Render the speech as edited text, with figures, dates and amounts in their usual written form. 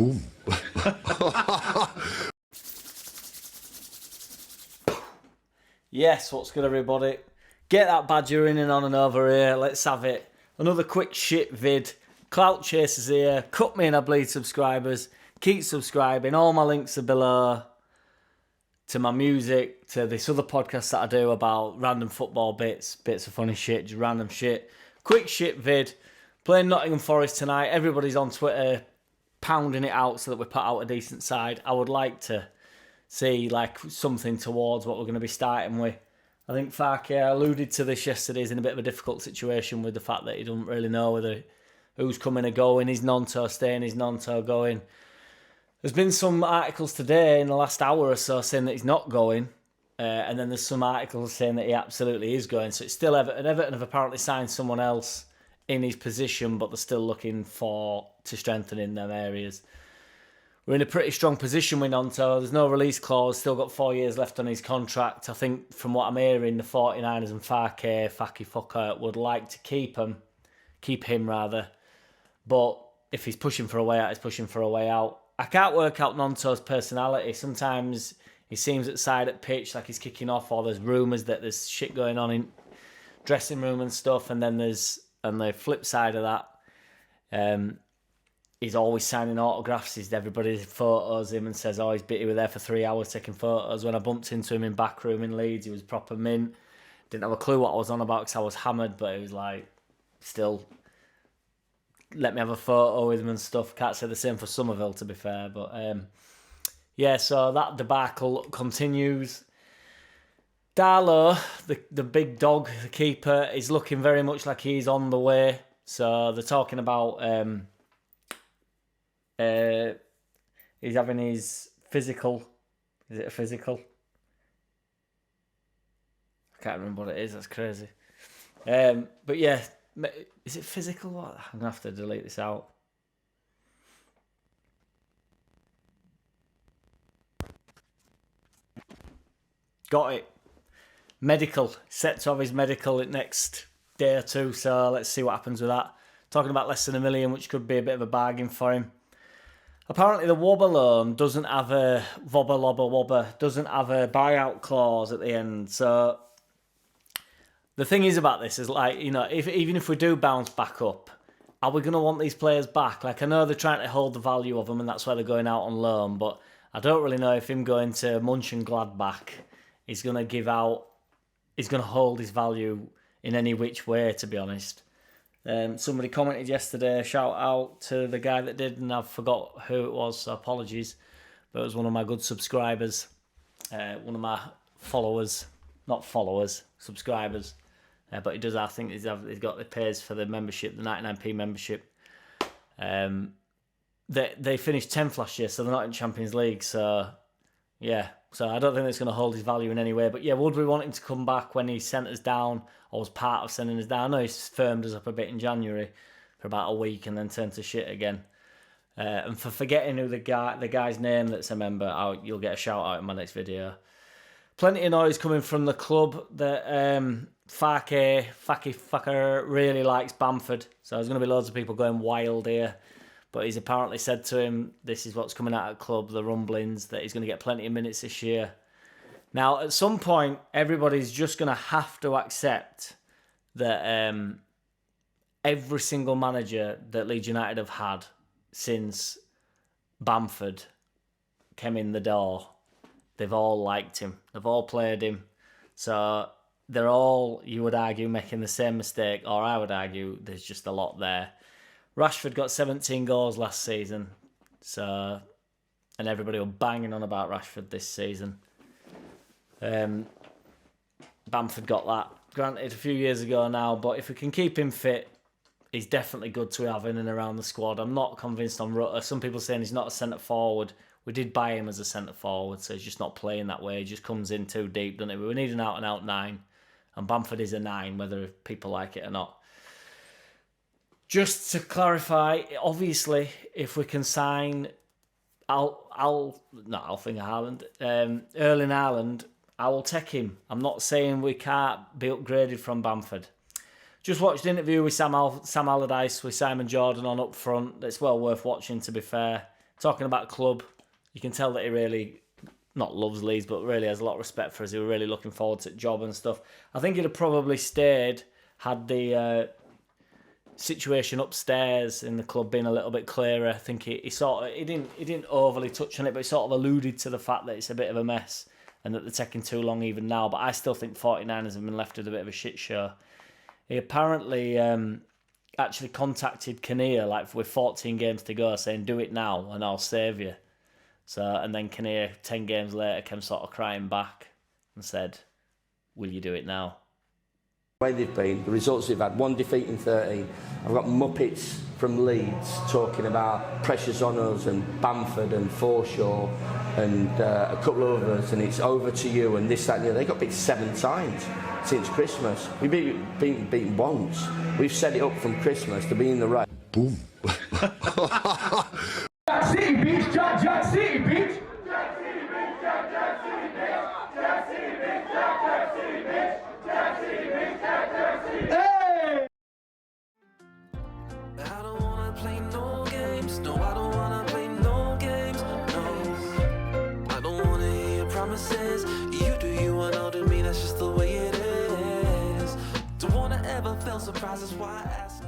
Boom. Yes, what's good, everybody? Get that badger in and on and over here. Let's have it. Another quick shit vid. Clout Chasers here. Cut me and I bleed subscribers. Keep subscribing. All my links are below. To my music, to this other podcast that I do about random football bits of funny shit, just random shit. Quick shit vid. Playing Nottingham Forest tonight. Everybody's on Twitter pounding it out so that we put out a decent side. I would like to see like something towards what we're going to be starting with. I think Farke alluded to this yesterday. He's in a bit of a difficult situation with the fact that he doesn't really know whether who's coming or going. Is Gnonto staying? Is Gnonto going? There's been some articles today in the last hour or so saying that he's not going. And then there's some articles saying that he absolutely is going. So it's still Everton. Everton have apparently signed someone else in his position, but they're still looking to strengthen in them areas. We're in a pretty strong position with Gnonto. There's no release clause. Still got 4 years left on his contract. I think from what I'm hearing, the 49ers and Farke Favours would like to keep him. But if he's pushing for a way out, he's pushing for a way out. I can't work out Gnonto's personality. Sometimes he seems outside at pitch like he's kicking off, or there's rumours that there's shit going on in dressing room and stuff. And then there's, on the flip side of that, he's always signing autographs. Everybody photos him and says, oh, he was there for 3 hours taking photos. When I bumped into him in back room in Leeds, he was proper mint. Didn't have a clue what I was on about because I was hammered, but he was like, still let me have a photo with him and stuff. Can't say the same for Somerville, to be fair. But yeah, so that debacle continues. Darlow, the big dog, the keeper, is looking very much like he's on the way. So they're talking about he's having his physical. Is it a physical? I can't remember what it is. That's crazy. But yeah, is it physical? What? I'm gonna have to delete this out. Got it. Medical. Set to have his medical next day or two. So let's see what happens with that. Talking about less than $1 million, which could be a bit of a bargain for him. Apparently the Wobber loan doesn't have a doesn't have a buyout clause at the end. So the thing is about this is like, you know, even if we do bounce back up, are we going to want these players back? Like, I know they're trying to hold the value of them and that's why they're going out on loan, but I don't really know if him going to Mönchengladbach is going to hold his value in any which way, to be honest. Somebody commented yesterday, shout out to the guy that did, and I forgot who it was, so apologies. But it was one of my good subscribers, one of my subscribers. But he does, I think he's got the pays for the membership, the 99p membership. They finished 10th last year, so they're not in Champions League. So, yeah. So I don't think it's going to hold his value in any way. But yeah, would we want him to come back when he sent us down, or was part of sending us down? I know he's firmed us up a bit in January for about a week and then turned to shit again. And for forgetting who the guy's name that's a member, you'll get a shout out in my next video. Plenty of noise coming from the club that Farke Favours really likes Bamford. So there's going to be loads of people going wild here. But he's apparently said to him, this is what's coming out of the club, the rumblings, that he's going to get plenty of minutes this year. Now, at some point, everybody's just going to have to accept that every single manager that Leeds United have had since Bamford came in the door, they've all liked him. They've all played him. So they're all, you would argue, making the same mistake, or I would argue there's just a lot there. Rashford got 17 goals last season, and everybody were banging on about Rashford this season. Bamford got that, granted, a few years ago now, but if we can keep him fit, he's definitely good to have in and around the squad. I'm not convinced on Rutter. Some people saying he's not a centre-forward. We did buy him as a centre-forward, so he's just not playing that way. He just comes in too deep, doesn't he? We need an out-and-out 9, and Bamford is a 9, whether people like it or not. Just to clarify, obviously, if we can sign Erling Haaland, I will take him. I'm not saying we can't be upgraded from Bamford. Just watched an interview with Sam Allardyce with Simon Jordan on up front. It's well worth watching, to be fair. talking about club, you can tell that he really not loves Leeds, but really has a lot of respect for us. He was really looking forward to the job and stuff. I think he'd have probably stayed had the situation upstairs in the club been a little bit clearer. I think he didn't overly touch on it, but he sort of alluded to the fact that it's a bit of a mess and that they're taking too long even now. But I still think 49ers have been left with a bit of a shit show. He apparently actually contacted Kinnear like with 14 games to go, saying, "Do it now and I'll save you." So, and then Kinnear 10 games later came sort of crying back and said, "Will you do it now?" The way they've been, the results they've had, 1 defeat in 13. I've got Muppets from Leeds talking about pressures on us and Bamford and Forshaw and a couple of others, and it's over to you and this, that and the other. They got beat 7 times since Christmas. We've been beaten once. We've set it up from Christmas to be in the race. Boom. JackCity, bitch! JackCity, bitch! Hey! I don't wanna play no games. No, I don't wanna play no games. No, I don't wanna hear your promises. You do you and I'll do me. That's just the way it is. Don't wanna ever feel surprised. That's why I ask.